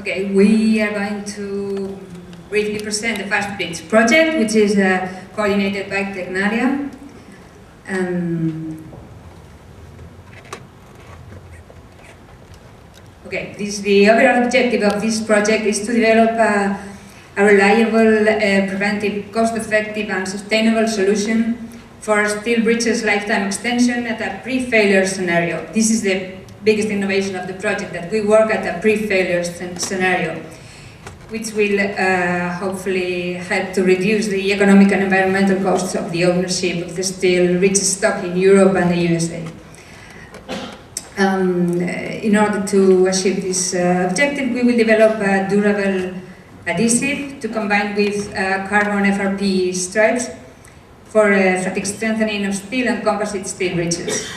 Okay, we are going to briefly present the FASSTbridge project, which is coordinated by Tecnaria. Okay, the overall objective of this project is to develop a reliable, preventive, cost-effective and sustainable solution for steel bridges lifetime extension at a pre-failure scenario. This is the biggest innovation of the project, that we work at a pre-failure scenario, which will hopefully help to reduce the economic and environmental costs of the ownership of the steel bridge stock in Europe and the USA. In order to achieve this objective, we will develop a durable adhesive to combine with carbon FRP stripes for fatigue strengthening of steel and composite steel bridges.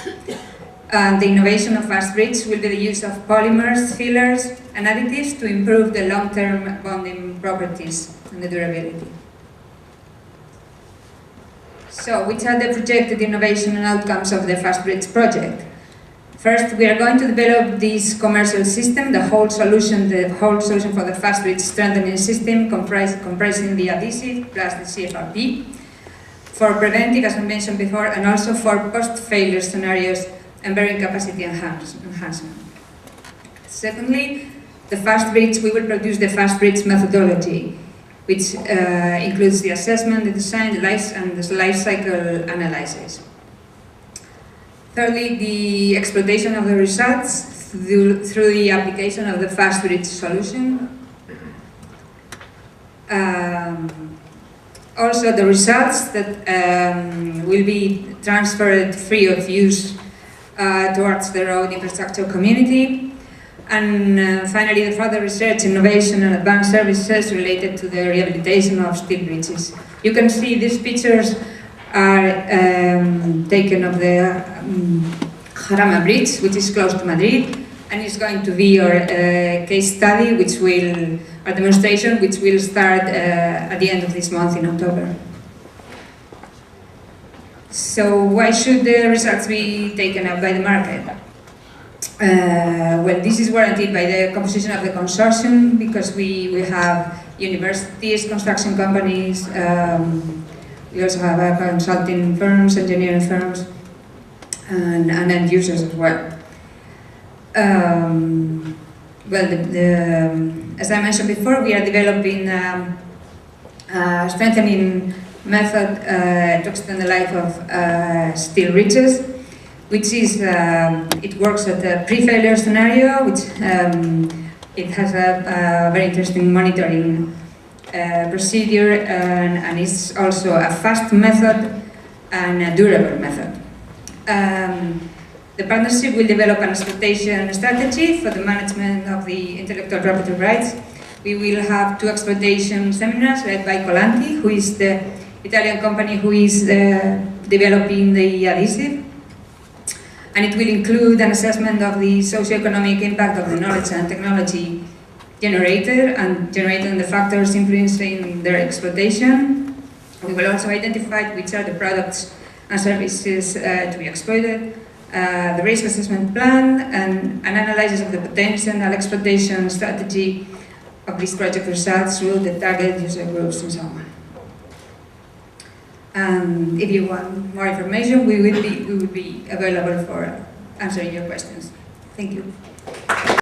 The innovation of FASSTbridge will be the use of polymers, fillers and additives to improve the long-term bonding properties and the durability. So, which are the projected innovation and outcomes of the FASSTbridge project? First, we are going to develop this commercial system, the whole solution for the FASSTbridge strengthening system, comprising the adhesive plus the CFRP, for preventive, as I mentioned before, and also for post-failure scenarios and bearing capacity enhancement. Secondly, the FASSTbridge, we will produce the FASSTbridge methodology, which includes the assessment, the design, the life cycle analysis. Thirdly, the exploitation of the results through the application of the FASSTbridge solution. Also, the results that will be transferred free of use towards the road infrastructure community. And finally, the further research, innovation and advanced services related to the rehabilitation of steel bridges. You can see these pictures are taken of the Jarama Bridge, which is close to Madrid, and it's going to be our case study, our demonstration, which will start at the end of this month in October. So why should the results be taken up by the market? Well, this is warranted by the composition of the consortium, because we have universities, construction companies, we also have consulting firms, engineering firms, and end users as well. As I mentioned before, we are developing a strengthening method to extend the life of steel bridges, which is, it works at a pre-failure scenario, which it has a very interesting monitoring procedure, and it's also a fast method and a durable method. The partnership will develop an exploitation strategy for the management of the intellectual property rights. We will have 2 exploitation seminars led by Colanti, who is the Italian company who is developing the adhesive. And it will include an assessment of the socio-economic impact of the knowledge and technology generated and generating the factors influencing their exploitation. We will also identify which are the products and services to be exploited, the risk assessment plan, and an analysis of the potential exploitation strategy of these project results through the target user groups and so on. And if you want more information, we will be available for answering your questions. Thank you.